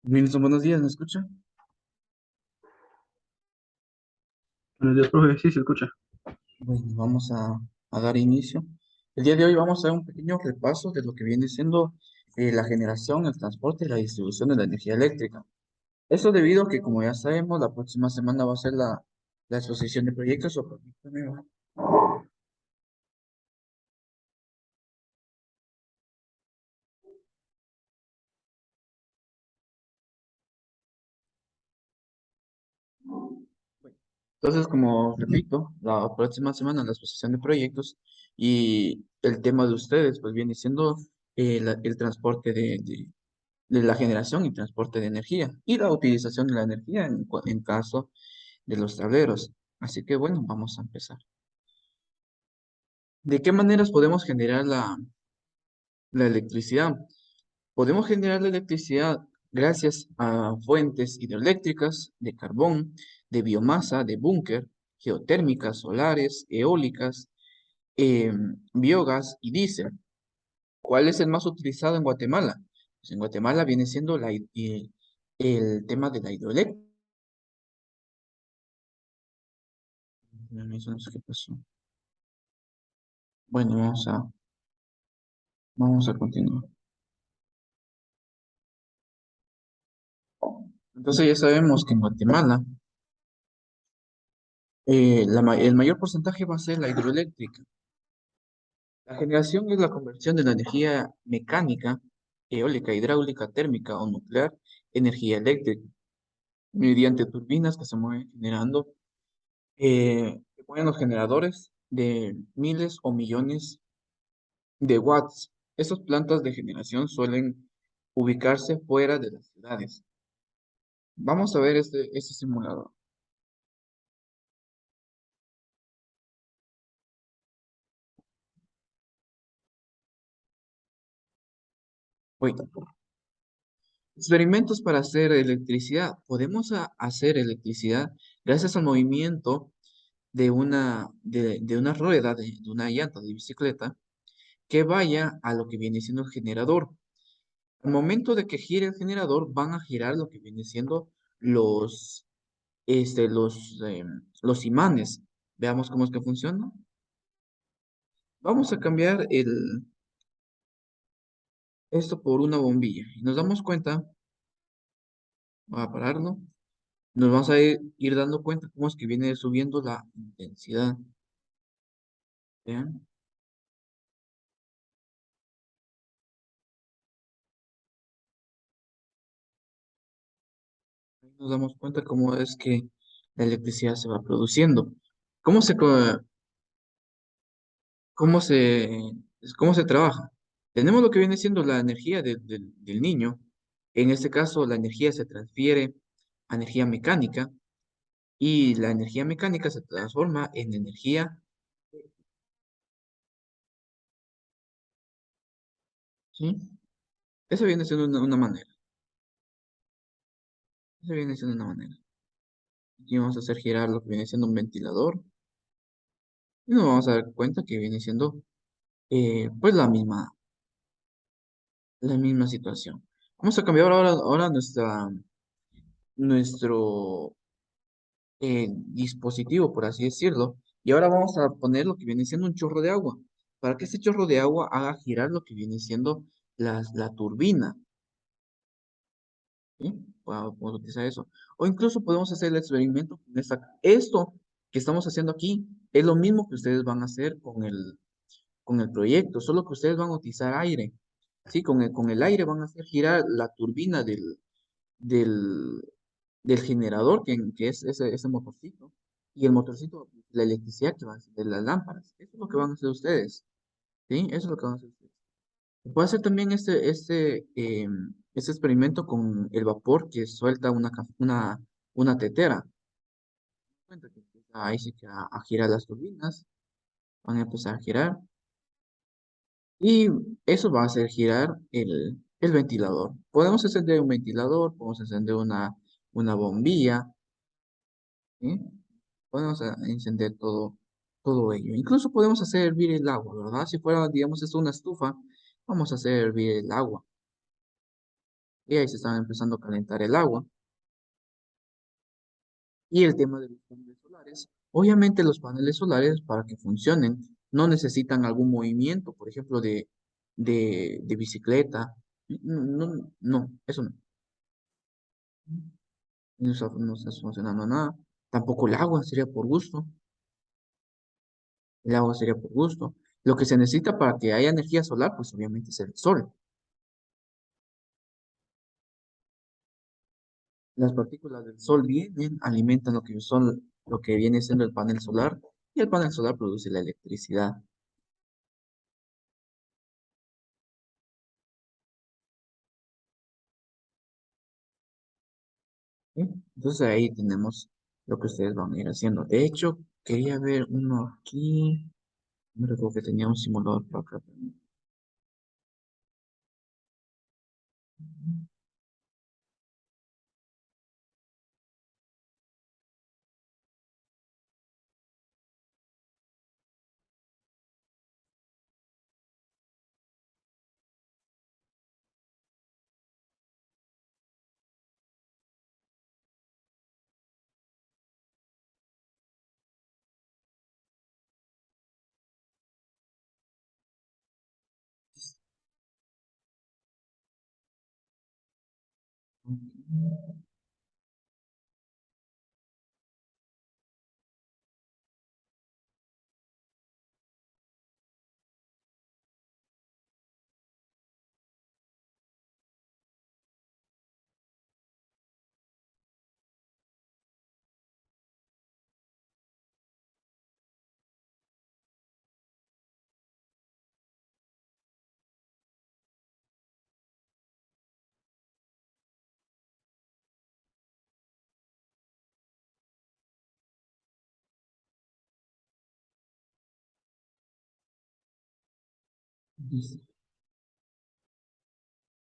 Milton, buenos días, ¿me escucha? Buenos días, profe. Sí, se escucha. Bueno, vamos a dar inicio. El día de hoy vamos a dar un pequeño repaso de lo que viene siendo la generación, el transporte y la distribución de la energía eléctrica. Eso debido a que, como ya sabemos, la próxima semana va a ser la exposición de proyectos o proyectos nuevos. Entonces, como repito, la próxima semana la exposición de proyectos y el tema de ustedes, pues viene siendo el transporte de la generación y transporte de energía y la utilización de la energía en caso de los tableros. Así que bueno, vamos a empezar. ¿De qué maneras podemos generar la electricidad? Podemos generar la electricidad gracias a fuentes hidroeléctricas, de carbón, de biomasa, de búnker, geotérmicas, solares, eólicas, biogás y diésel. ¿Cuál es el más utilizado en Guatemala? Pues en Guatemala viene siendo el tema de la hidroeléctrica. No sé qué pasó. Bueno, vamos a continuar. Entonces ya sabemos que en Guatemala el mayor porcentaje va a ser la hidroeléctrica. La generación es la conversión de la energía mecánica, eólica, hidráulica, térmica o nuclear, energía eléctrica, mediante turbinas que se mueven generando, que mueven los generadores de miles o millones de watts. Estas plantas de generación suelen ubicarse fuera de las ciudades. Vamos a ver este simulador. Oiga, experimentos para hacer electricidad. Podemos hacer electricidad gracias al movimiento de una rueda, de una llanta de bicicleta, que vaya a lo que viene siendo el generador. Al momento de que gire el generador, van a girar lo que viene siendo los, los imanes. Veamos cómo es que funciona. Vamos a cambiar esto por una bombilla. Y nos damos cuenta, voy a pararlo, nos vamos a ir dando cuenta cómo es que viene subiendo la intensidad. Vean, ahí nos damos cuenta cómo es que la electricidad se va produciendo. ¿Cómo se, co- cómo se, cómo se trabaja? Tenemos lo que viene siendo la energía del niño. En este caso, la energía se transfiere a energía mecánica y la energía mecánica se transforma en energía, ¿sí? Eso viene siendo una manera. Eso viene siendo una manera. Aquí vamos a hacer girar lo que viene siendo un ventilador y nos vamos a dar cuenta que viene siendo pues la misma situación. Vamos a cambiar ahora nuestro dispositivo, por así decirlo, y ahora vamos a poner lo que viene siendo un chorro de agua, para que este chorro de agua haga girar lo que viene siendo la turbina, ¿sí? Podemos utilizar eso. O incluso podemos hacer el experimento con esto que estamos haciendo aquí es lo mismo que ustedes van a hacer con el proyecto, solo que ustedes van a utilizar aire. Sí, con el aire van a hacer girar la turbina del, del generador, que es ese motorcito, y el motorcito, la electricidad que va a hacer de las lámparas. Eso es lo que van a hacer ustedes. ¿Sí? Eso es lo que van a hacer ustedes. Puede hacer también este experimento con el vapor que suelta una tetera. Cuenta que empieza ahí sí que a girar las turbinas, van a empezar a girar. Y eso va a hacer girar el ventilador. Podemos encender un ventilador, podemos encender una bombilla, ¿sí? Podemos encender todo ello. Incluso podemos hacer hervir el agua, ¿verdad? Si fuera, digamos, esto una estufa, vamos a hacer hervir el agua. y ahí se están empezando a calentar el agua. Y el tema de los paneles solares. Obviamente los paneles solares para que funcionen no necesitan algún movimiento, por ejemplo, de bicicleta. No, no, no, eso no. No está funcionando nada. Tampoco el agua sería por gusto. El agua sería por gusto. Lo que se necesita para que haya energía solar, pues obviamente es el sol. Las partículas del sol vienen, alimentan lo que viene siendo el panel solar, y el panel solar produce la electricidad. ¿Sí? Entonces ahí tenemos lo que ustedes van a ir haciendo. De hecho, quería ver uno aquí. No recuerdo que tenía un simulador por acá.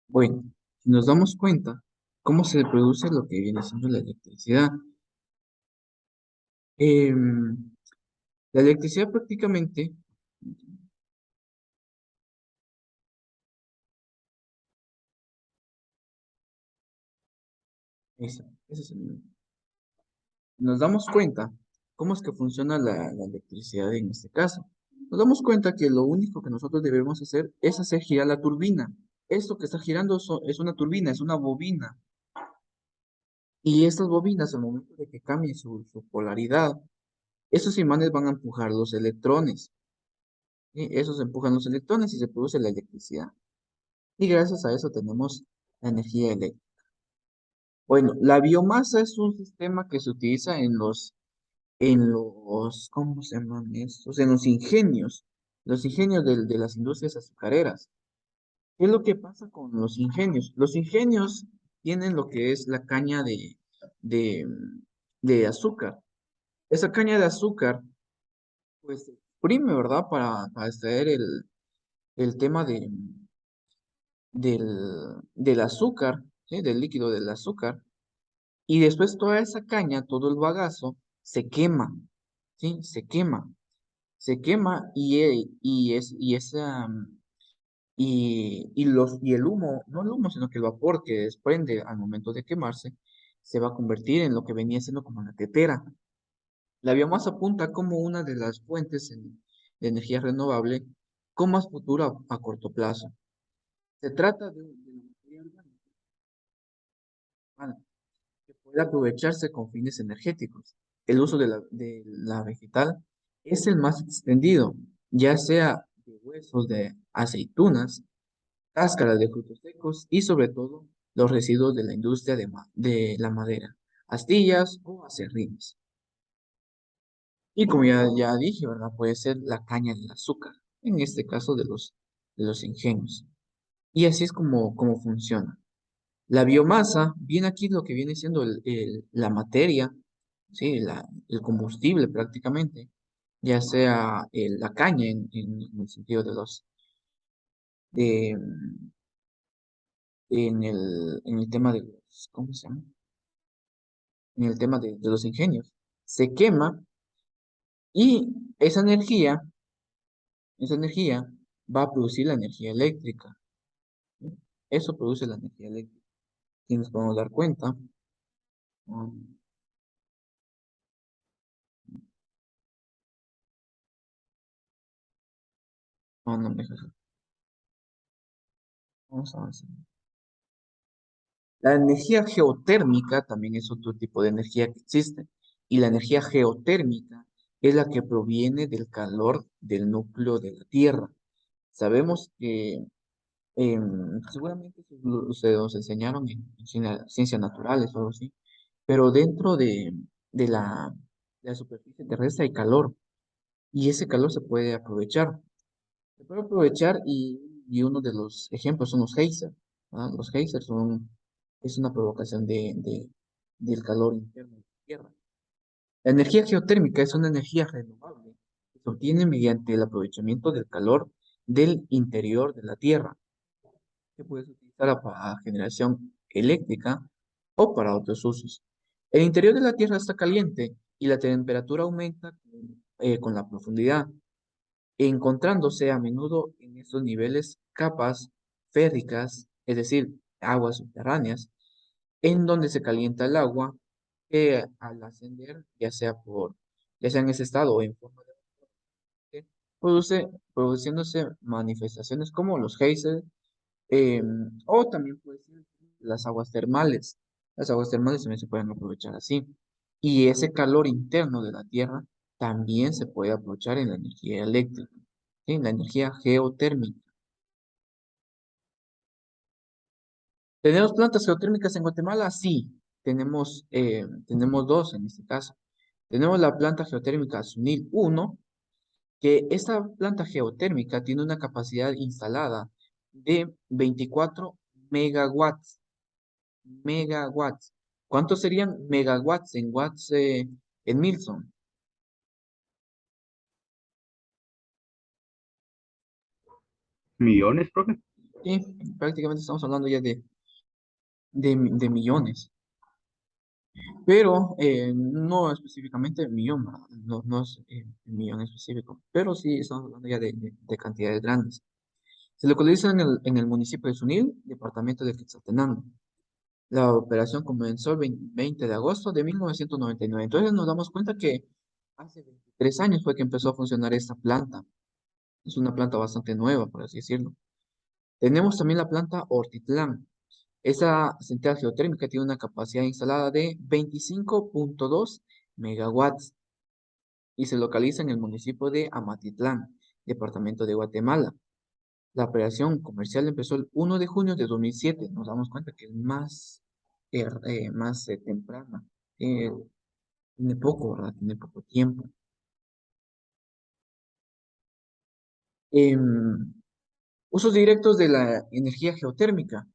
Bueno, si nos damos cuenta cómo se produce lo que viene siendo la electricidad. Em, la electricidad prácticamente, ese es nos damos cuenta cómo es que funciona la electricidad en este caso. Nos damos cuenta que lo único que nosotros debemos hacer es hacer girar la turbina. Esto que está girando es una turbina, es una bobina. Y estas bobinas, al momento de que cambie su polaridad, esos imanes van a empujar los electrones. ¿Sí? Esos empujan los electrones y se produce la electricidad. Y gracias a eso tenemos la energía eléctrica. Bueno, la biomasa es un sistema que se utiliza ¿cómo se llaman estos? En los ingenios de las industrias azucareras. ¿Qué es lo que pasa con los ingenios? Los ingenios tienen lo que es la caña de, de azúcar. Esa caña de azúcar, pues, se exprime, ¿verdad? Para extraer el tema del azúcar, ¿sí? Del líquido del azúcar. Y después toda esa caña, todo el bagazo, se quema, ¿sí? Se quema y el humo, no el humo, sino que el vapor que desprende al momento de quemarse, se va a convertir en lo que venía siendo como la tetera. La biomasa apunta como una de las fuentes de energía renovable con más futuro a corto plazo. Se trata de una materia orgánica que puede aprovecharse con fines energéticos. El uso de la vegetal es el más extendido, ya sea de huesos de aceitunas, cáscaras de frutos secos y sobre todo los residuos de la industria de la madera, astillas o acerrín. Y como ya dije, ¿verdad? Puede ser la caña del azúcar, en este caso de los ingenios. Y así es como funciona. La biomasa, viene aquí lo que viene siendo la materia, ¿sí? El combustible prácticamente, ya sea la caña en el sentido de, en el tema de los, ¿cómo se llama? En el tema de los ingenios. Se quema y esa energía va a producir la energía eléctrica. ¿Sí? Eso produce la energía eléctrica. Si nos podemos dar cuenta. um, no me deja. Vamos a avanzar. La energía geotérmica también es otro tipo de energía que existe. Y la energía geotérmica es la que proviene del calor del núcleo de la Tierra. Sabemos que seguramente eso ustedes nos enseñaron en ciencias naturales o algo así, pero dentro de la superficie terrestre hay calor y ese calor se puede aprovechar. Se puede aprovechar y uno de los ejemplos son los geysers. ¿Ah? Los geysers es una provocación del calor interno de la Tierra. La energía geotérmica es una energía renovable que se obtiene mediante el aprovechamiento del calor del interior de la Tierra, que puede ser utilizada para generación eléctrica o para otros usos. El interior de la Tierra está caliente y la temperatura aumenta con la profundidad, encontrándose a menudo en estos niveles capas férricas, es decir, aguas subterráneas, en donde se calienta el agua que al ascender, ya sea en ese estado o en forma de vapor, produciéndose manifestaciones como los geysers, o también puede ser las aguas termales. Las aguas termales también se pueden aprovechar así. Y ese calor interno de la Tierra también se puede aprovechar en la energía eléctrica, ¿sí? En la energía geotérmica. ¿Tenemos plantas geotérmicas en Guatemala? Sí, tenemos dos en este caso. Tenemos la planta geotérmica Sunil 1, que esta planta geotérmica tiene una capacidad instalada de 24 megawatts. Megawatts. ¿Cuántos serían megawatts en watts en Milson? ¿Millones, profe? Sí, prácticamente estamos hablando ya de millones. Pero no específicamente millón, ¿verdad? No, no es millón específico, pero sí estamos hablando ya de cantidades grandes. Se localiza en el municipio de Sunil, departamento de Quetzaltenango. La operación comenzó el 20 de agosto de 1999. Entonces nos damos cuenta que hace 23 años fue que empezó a funcionar esta planta. Es una planta bastante nueva, por así decirlo. Tenemos también la planta Ortitlán. Esa central geotérmica tiene una capacidad instalada de 25.2 megawatts y se localiza en el municipio de Amatitlán, departamento de Guatemala. La operación comercial empezó el 1 de junio de 2007. Nos damos cuenta que es más temprana. Eh, Tiene poco, ¿verdad? Tiene poco tiempo. Em, Usos directos de la energía geotérmica.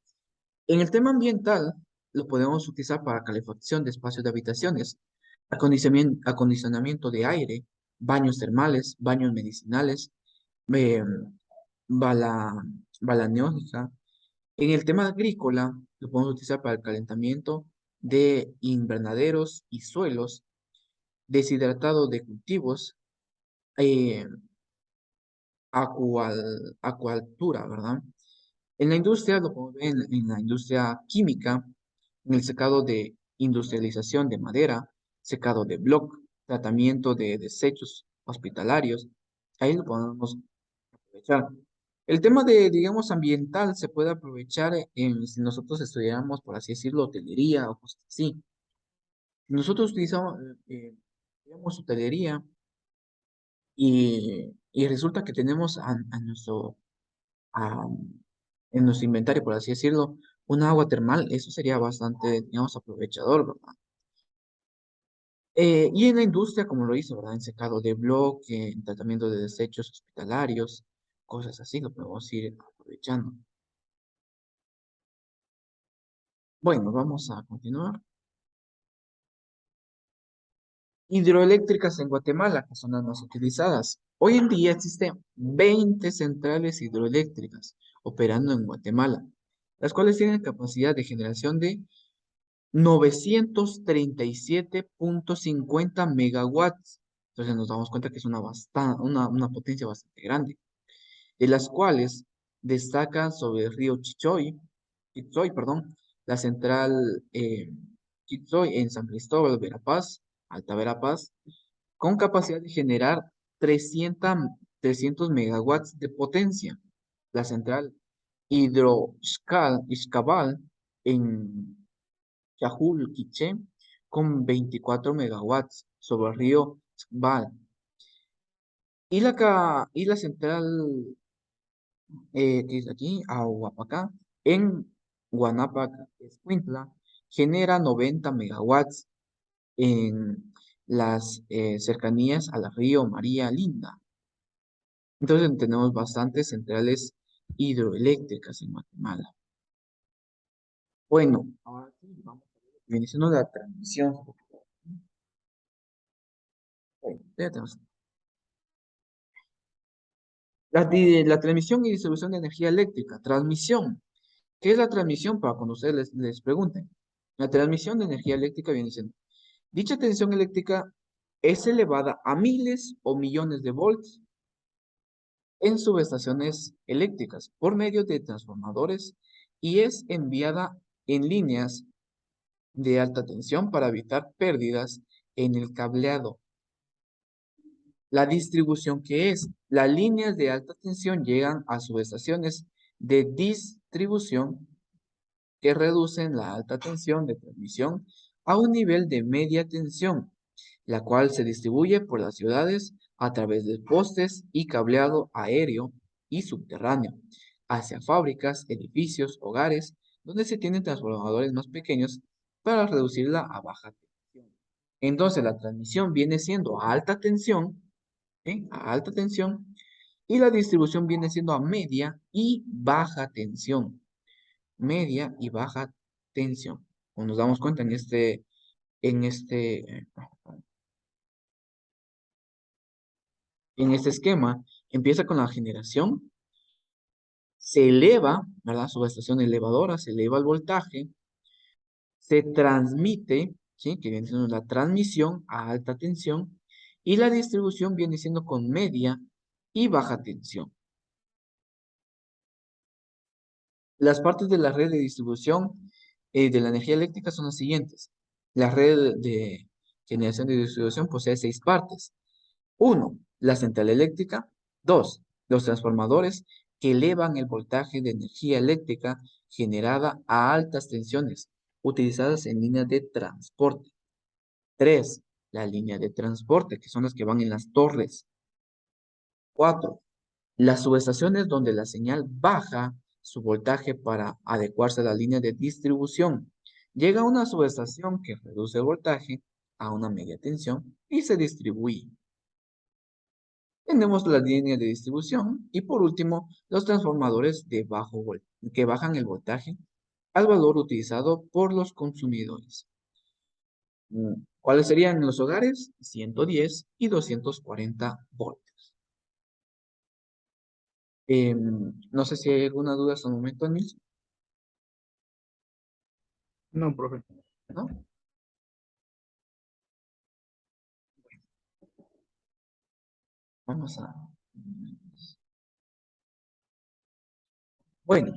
En el tema ambiental, lo podemos utilizar para calefacción de espacios de habitaciones, acondicionamiento de aire, baños termales, baños medicinales, em, bala, balaneónica. En el tema agrícola, lo podemos utilizar para el calentamiento de invernaderos y suelos, deshidratado de cultivos, eh, acualtura, ¿verdad? En la industria, lo podemos ver en la industria química, en el secado de industrialización de madera, secado de bloc, tratamiento de desechos hospitalarios, ahí lo podemos aprovechar. El tema de, digamos, ambiental se puede aprovechar si nosotros estudiáramos, por así decirlo, hotelería o cosas así. Nosotros utilizamos, digamos, hotelería y resulta que tenemos a- en nuestro inventario, por así decirlo, un agua termal, eso sería bastante, digamos, aprovechador, ¿verdad? Y en la industria, como lo hizo, ¿verdad? En secado de bloque, en tratamiento de desechos hospitalarios, cosas así, lo podemos ir aprovechando. Bueno, vamos a continuar. Hidroeléctricas en Guatemala, que son las más utilizadas. Hoy en día existen 20 centrales hidroeléctricas operando en Guatemala, las cuales tienen capacidad de generación de 937.50 megawatts. Entonces nos damos cuenta que es una potencia bastante grande, de las cuales destacan sobre el río Chichoy, perdón, la central Quitzoy en San Cristóbal, Verapaz, Alta Verapaz, con capacidad de generar 300 megawatts de potencia. La central Hidroixcabal en Chajul, Quiché, con 24 megawatts sobre el río Xbal. Y la central que es aquí, Ahuapacá, en Guanápac, Escuintla, genera 90 megawatts en las cercanías al río María Linda. Entonces tenemos bastantes centrales hidroeléctricas en Guatemala. Bueno, ahora sí, vamos a ver lo que viene siendo la transmisión. Bueno, ya tenemos. La transmisión y distribución de energía eléctrica. Transmisión. ¿Qué es la transmisión? Para cuando ustedes les pregunten. La transmisión de energía eléctrica viene siendo. Dicha tensión eléctrica es elevada a miles o millones de volts en subestaciones eléctricas por medio de transformadores y es enviada en líneas de alta tensión para evitar pérdidas en el cableado. La distribución que es, las líneas de alta tensión llegan a subestaciones de distribución que reducen la alta tensión de transmisión a un nivel de media tensión, la cual se distribuye por las ciudades a través de postes y cableado aéreo y subterráneo, hacia fábricas, edificios, hogares, donde se tienen transformadores más pequeños para reducirla a baja tensión. Entonces la transmisión viene siendo a alta tensión, ¿sí? A alta tensión, y la distribución viene siendo a media y baja tensión, media y baja tensión. Como nos damos cuenta en este, eh, en este esquema, empieza con la generación, se eleva, ¿verdad? Subestación elevadora, se eleva el voltaje, se transmite, ¿sí? Que viene siendo la transmisión a alta tensión, y la distribución viene siendo con media y baja tensión. Las partes de la red de distribución de la energía eléctrica son las siguientes. La red de generación y distribución posee 6 partes. 1. La central eléctrica. 2. Los transformadores que elevan el voltaje de energía eléctrica generada a altas tensiones, utilizadas en líneas de transporte. 3. La línea de transporte, que son las que van en las torres. 4. Las subestaciones donde la señal baja su voltaje para adecuarse a la línea de distribución. Llega a una subestación que reduce el voltaje a una media tensión y se distribuye. Tenemos la línea de distribución y por último los transformadores de bajo voltaje que bajan el voltaje al valor utilizado por los consumidores. ¿Cuáles serían en los hogares? 110 y 240 voltios. No sé si hay alguna duda hasta el momento, Nils, No, profe. ¿no? Vamos a... Bueno,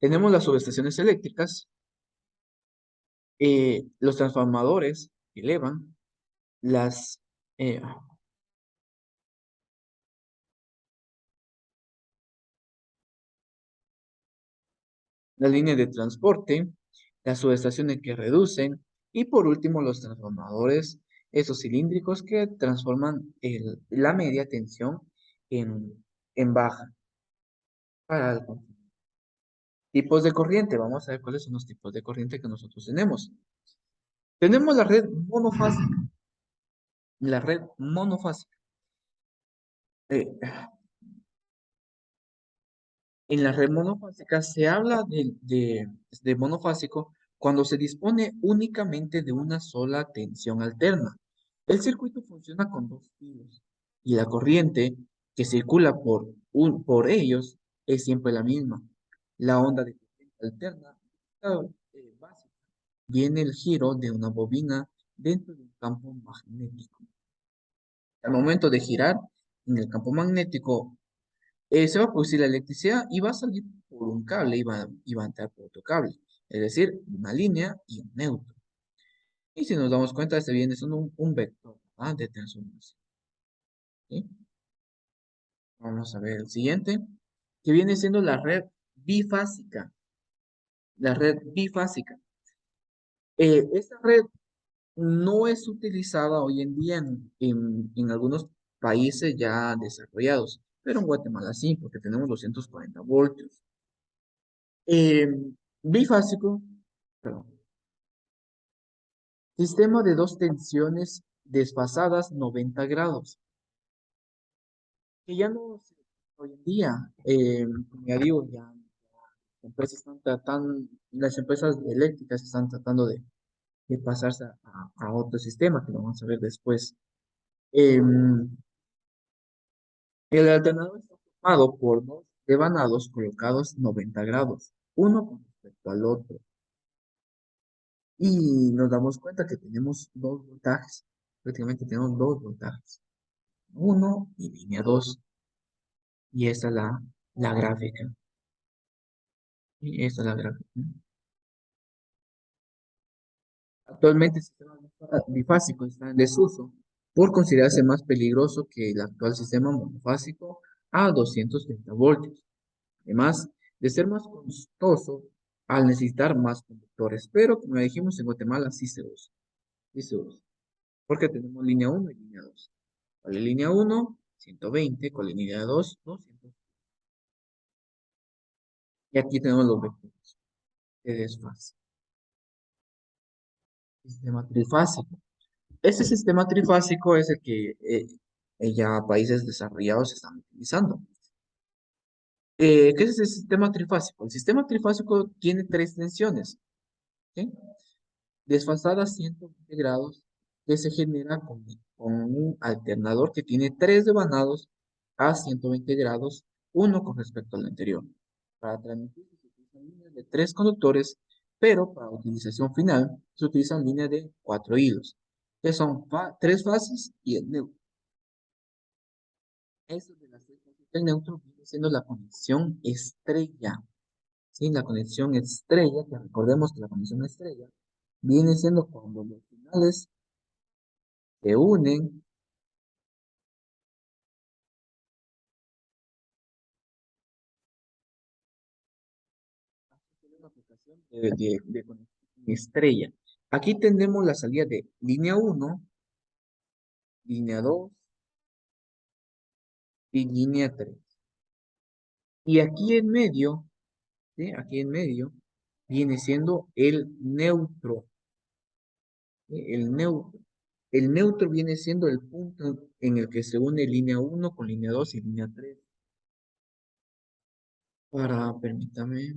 tenemos las subestaciones eléctricas, los transformadores que elevan, las, eh, la línea de transporte, las subestaciones que reducen y por último los transformadores, esos cilíndricos que transforman la media tensión en baja para el consumo. Tipos de corriente, vamos a ver cuáles son los tipos de corriente que nosotros tenemos. Tenemos la red monofásica. La red monofásica. Eh, En la red monofásica se habla de monofásico cuando se dispone únicamente de una sola tensión alterna. El circuito funciona con dos hilos y la corriente que circula por ellos es siempre la misma. La onda de corriente alterna básica viene el giro de una bobina dentro de un campo magnético. Al momento de girar en el campo magnético, se va a producir la electricidad y va a salir por un cable y va a entrar por otro cable. es decir, una línea y un neutro. Y si nos damos cuenta, este viene siendo un vector, ¿verdad? De transformación. ¿Sí? Vamos a ver el siguiente, que viene siendo la red bifásica. La red bifásica. Esta red no es utilizada hoy en día en algunos países ya desarrollados, pero en Guatemala sí, porque tenemos 240 voltios. Eh, Bifásico, perdón, sistema de dos tensiones desfasadas 90 grados, que ya no se hoy en día, como ya digo, ya las empresas eléctricas están tratando de pasarse a otro sistema, que lo vamos a ver después. Em, El alternador está formado por dos devanados colocados 90 grados, uno con respecto al otro. Y nos damos cuenta que tenemos dos voltajes. Prácticamente tenemos dos voltajes. Uno y línea 2. Y esta es la gráfica. Y esta es la gráfica. Actualmente el sistema bifásico está en desuso por considerarse más peligroso que el actual sistema monofásico a 230 voltios. Además de ser más costoso al necesitar más conductores. Pero como ya dijimos, en Guatemala sí se usa. Sí se usa. Porque tenemos línea uno y línea 2. Con la línea uno 120. Con la línea 2 200. Y aquí tenemos los vectores de desfase. Sistema trifásico. Este sistema trifásico es el que ya países desarrollados están utilizando. ¿Qué es el sistema trifásico? El sistema trifásico tiene tres tensiones. ¿Sí? Desfasada 120 grados que se genera con un alternador que tiene tres devanados a 120 grados, uno con respecto al anterior. Para transmitir se utilizan líneas de tres conductores, pero para utilización final se utilizan líneas de cuatro hilos, que son tres fases y el neutro. Eso de las tres fases del neutro viene siendo la conexión estrella. ¿Sí? La conexión estrella, que recordemos que la conexión estrella viene siendo cuando los finales se unen una aplicación de conexión estrella. Aquí tenemos la salida de línea uno, línea 2 y línea 3. Y aquí en medio, ¿sí? Aquí en medio, viene siendo el neutro. ¿Sí? El neutro. El neutro viene siendo el punto en el que se une línea uno con línea 2 y línea 3. Permítame.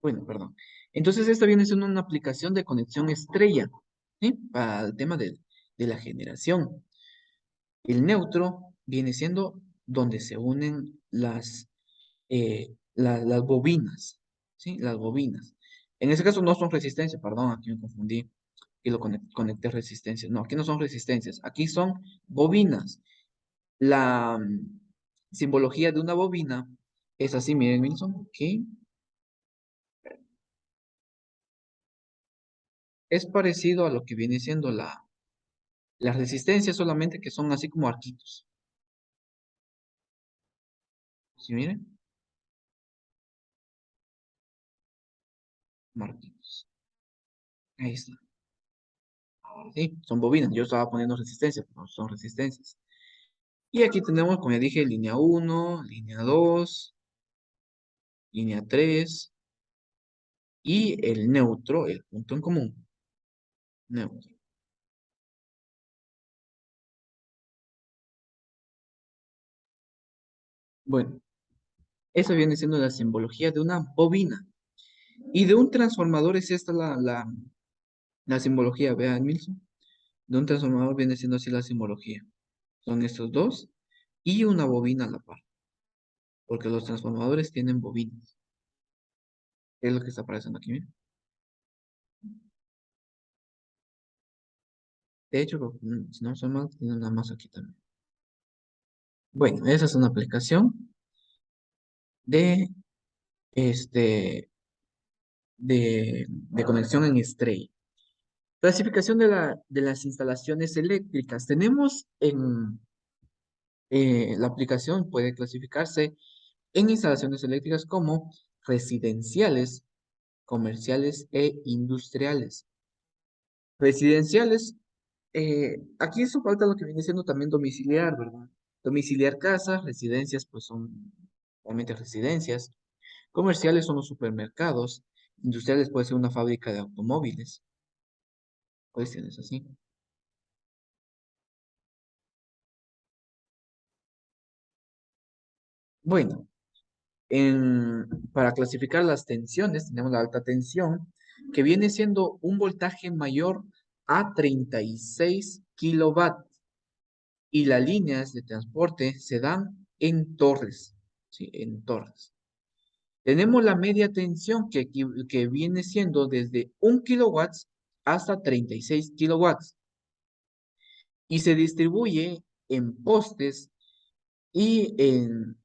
Bueno, perdón. Entonces, esta viene siendo una aplicación de conexión estrella, ¿sí? Para el tema de la generación. El neutro viene siendo donde se unen las bobinas, ¿sí? Las bobinas. En ese caso no son resistencias, perdón, aquí me confundí y lo conecté resistencias. No, aquí no son resistencias, aquí son bobinas. La simbología de una bobina es así, miren, Wilson, que es parecido a lo que viene siendo la resistencia, solamente que son así como arquitos. ¿Sí, miren? Como arquitos. Ahí está. Sí, son bobinas. Yo estaba poniendo resistencia, pero no son resistencias. Y aquí tenemos, como ya dije, línea uno, línea 2, línea 3 y el neutro, el punto en común. Neutro. Bueno, esa viene siendo la simbología de una bobina. Y de un transformador es esta la simbología. Vean, Milson. De un transformador viene siendo así la simbología. Son estos dos y una bobina a la par, porque los transformadores tienen bobinas. Es lo que está apareciendo aquí, mira. De hecho, si no son mal, tiene una más aquí también. Bueno, esa es una aplicación de, este, de conexión en estrella. Clasificación de las instalaciones eléctricas. Tenemos en la aplicación, puede clasificarse en instalaciones eléctricas como residenciales, comerciales e industriales. Residenciales, aquí eso falta lo que viene siendo también domiciliar, ¿verdad? Domiciliar casas, residencias, pues son obviamente residencias. Comerciales son los supermercados. Industriales puede ser una fábrica de automóviles. Cuestiones así. Bueno, para clasificar las tensiones, tenemos la alta tensión, que viene siendo un voltaje mayor a 36 kilovatios y las líneas de transporte se dan en torres, ¿sí? En torres. Tenemos la media tensión que viene siendo desde 1 kilowatts hasta 36 kilowatts y se distribuye en postes y en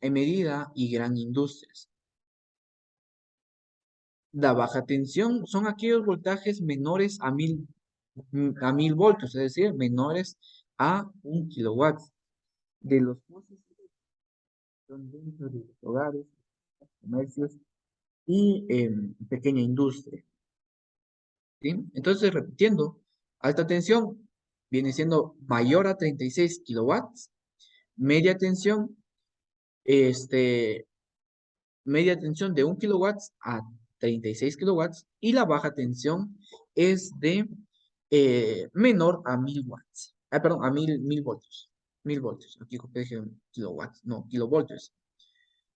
medida y gran industrias. La baja tensión son aquellos voltajes menores a 1000 voltios, es decir, menores a 1 kilowatt. De los postes son dentro de los hogares, comercios y pequeña industria. ¿Sí? Entonces, repitiendo, alta tensión viene siendo mayor a 36 kilowatts, media tensión, este, media tensión de 1 kilowatts a 36 kilowatts y la baja tensión es de menor a 1000 watts. Ah, perdón, a 1000 voltios. 1000 voltios. Aquí dije kilowatts, no, kilovoltios.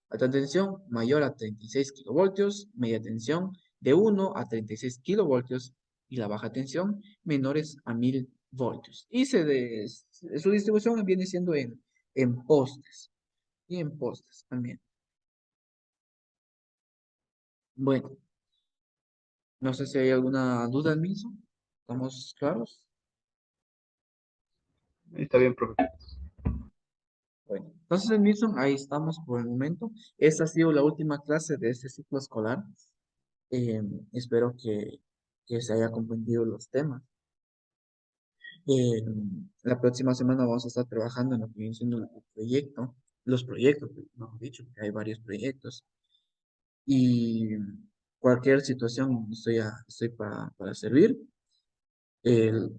Alta tensión mayor a 36 kilovoltios, media tensión de 1 a 36 kilovoltios y la baja tensión menores a 1000 voltios. Y su distribución viene siendo en postes y en postes también. Bueno, no sé si hay alguna duda en mismo. ¿Estamos claros? Está bien, profe. Bueno, entonces en Milson, ahí estamos por el momento. Esta ha sido la última clase de este ciclo escolar. Eh, espero que se haya comprendido los temas. Eh, la próxima semana vamos a estar trabajando en lo que viene siendo el proyecto, los proyectos, mejor dicho, que hay varios proyectos. Y cualquier situación estoy para servir.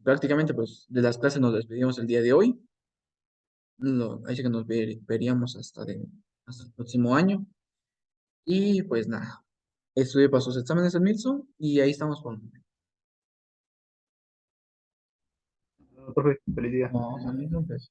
Prácticamente, pues, de las clases nos despedimos el día de hoy. Así que nos veríamos hasta el próximo año. Y pues nada, estudie para sus exámenes en Milson y ahí estamos por el momento. Profe, feliz día. No, a mí no, pues.